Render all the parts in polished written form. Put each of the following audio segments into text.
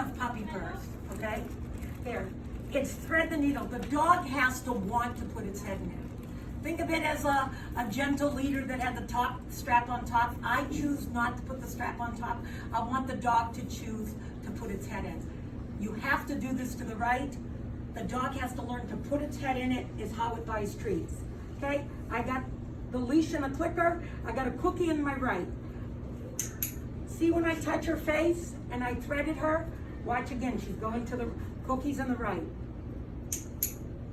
of puppy purrs, okay? Here, it's thread the needle. The dog has to want to put its head in it. Think of it as a gentle leader that had the top strap on top. I choose not to put the strap on top. I want the dog to choose to put its head in. You have to do this to the right. The dog has to learn to put its head in it, is how it buys treats. Okay, I got the leash and a clicker. I got a cookie in my right. See when I touch her face and I threaded her? Watch again, she's going to the cookies in the right.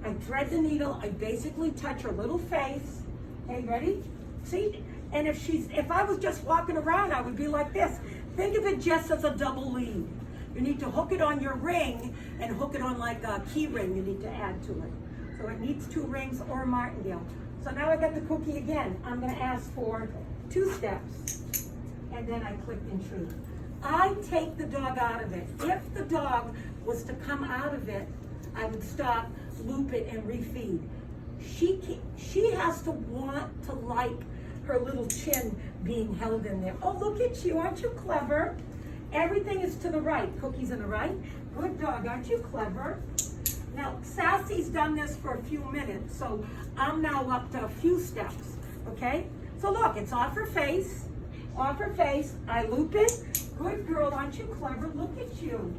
I thread the needle, I basically touch her little face. Okay, ready? See? And if I was just walking around, I would be like this. Think of it just as a double lead. You need to hook it on your ring and hook it on like a key ring you need to add to it. So it needs 2 rings or a martingale. So now I got the cookie again. I'm gonna ask for 2 steps. And then I clicked in truth. I take the dog out of it. If the dog was to come out of it, I would stop, loop it, and refeed. She has to want to like her little chin being held in there. Oh, look at you, aren't you clever? Everything is to the right. Cookie's in the right. Good dog, aren't you clever? Now, Sassy's done this for a few minutes, so I'm now up to a few steps, okay? So look, it's off her face, I loop it. Good girl, aren't you clever? Look at you.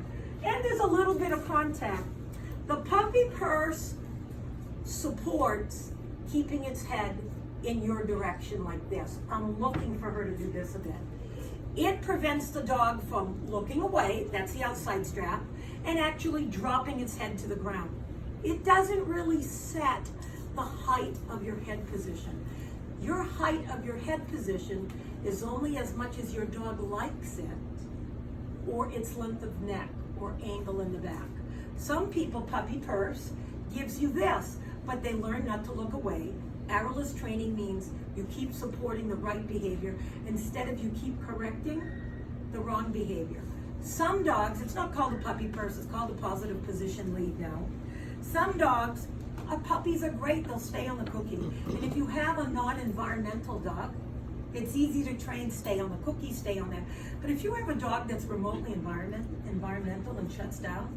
And there's a little bit of contact. The puppy purse supports keeping its head in your direction like this. I'm looking for her to do this a bit. It prevents the dog from looking away, that's the outside strap, and actually dropping its head to the ground. It doesn't really set the height of your head position. Your height of your head position is only as much as your dog likes it, or its length of neck, or angle in the back. Some people, puppy purse gives you this, but they learn not to look away. Arrowless training means you keep supporting the right behavior instead of you keep correcting the wrong behavior. Some dogs, it's not called a puppy purse, it's called a positive position lead now. Some dogs, puppies are great, they'll stay on the cookie. And if you have a non-environmental dog, it's easy to train, stay on the cookie, stay on that. But if you have a dog that's remotely environmental and shuts down,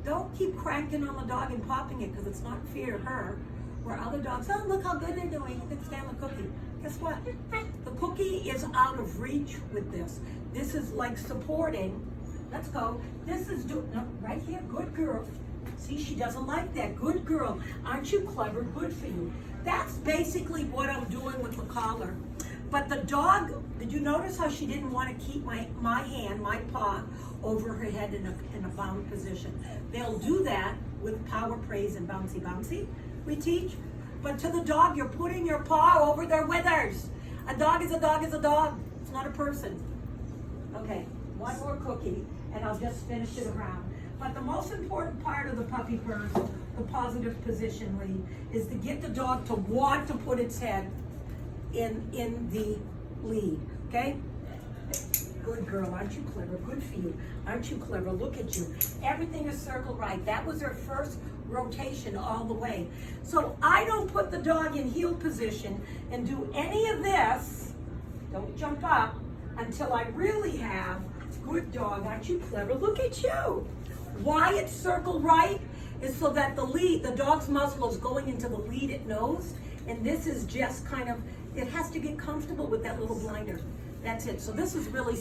don't keep cranking on the dog and popping it because it's not fair to her. Where other dogs, oh, look how good they're doing, you can stay on the cookie. Guess what? The cookie is out of reach with this. This is like supporting. Let's go. This is no, right here, good girl. See, she doesn't like that. Good girl. Aren't you clever? Good for you. That's basically what I'm doing with the collar. But the dog, did you notice how she didn't want to keep my hand, my paw, over her head in a bound position? They'll do that with power, praise, and bouncy, bouncy. We teach, but to the dog, you're putting your paw over their withers. A dog is a dog is a dog. It's not a person. Okay, one more cookie, and I'll just finish it around. But the most important part of the puppy purse, the positive position lead, is to get the dog to want to put its head in the lead, okay? Good girl, aren't you clever? Good for you. Aren't you clever? Look at you. Everything is circle right. That was her first rotation all the way. So I don't put the dog in heel position and do any of this, don't jump up, until I really have, good dog, aren't you clever? Look at you. Why it's circle right is so that the dog's muzzle is going into the lead it knows, and this is just kind of, it has to get comfortable with that little blinder. That's it. So this is really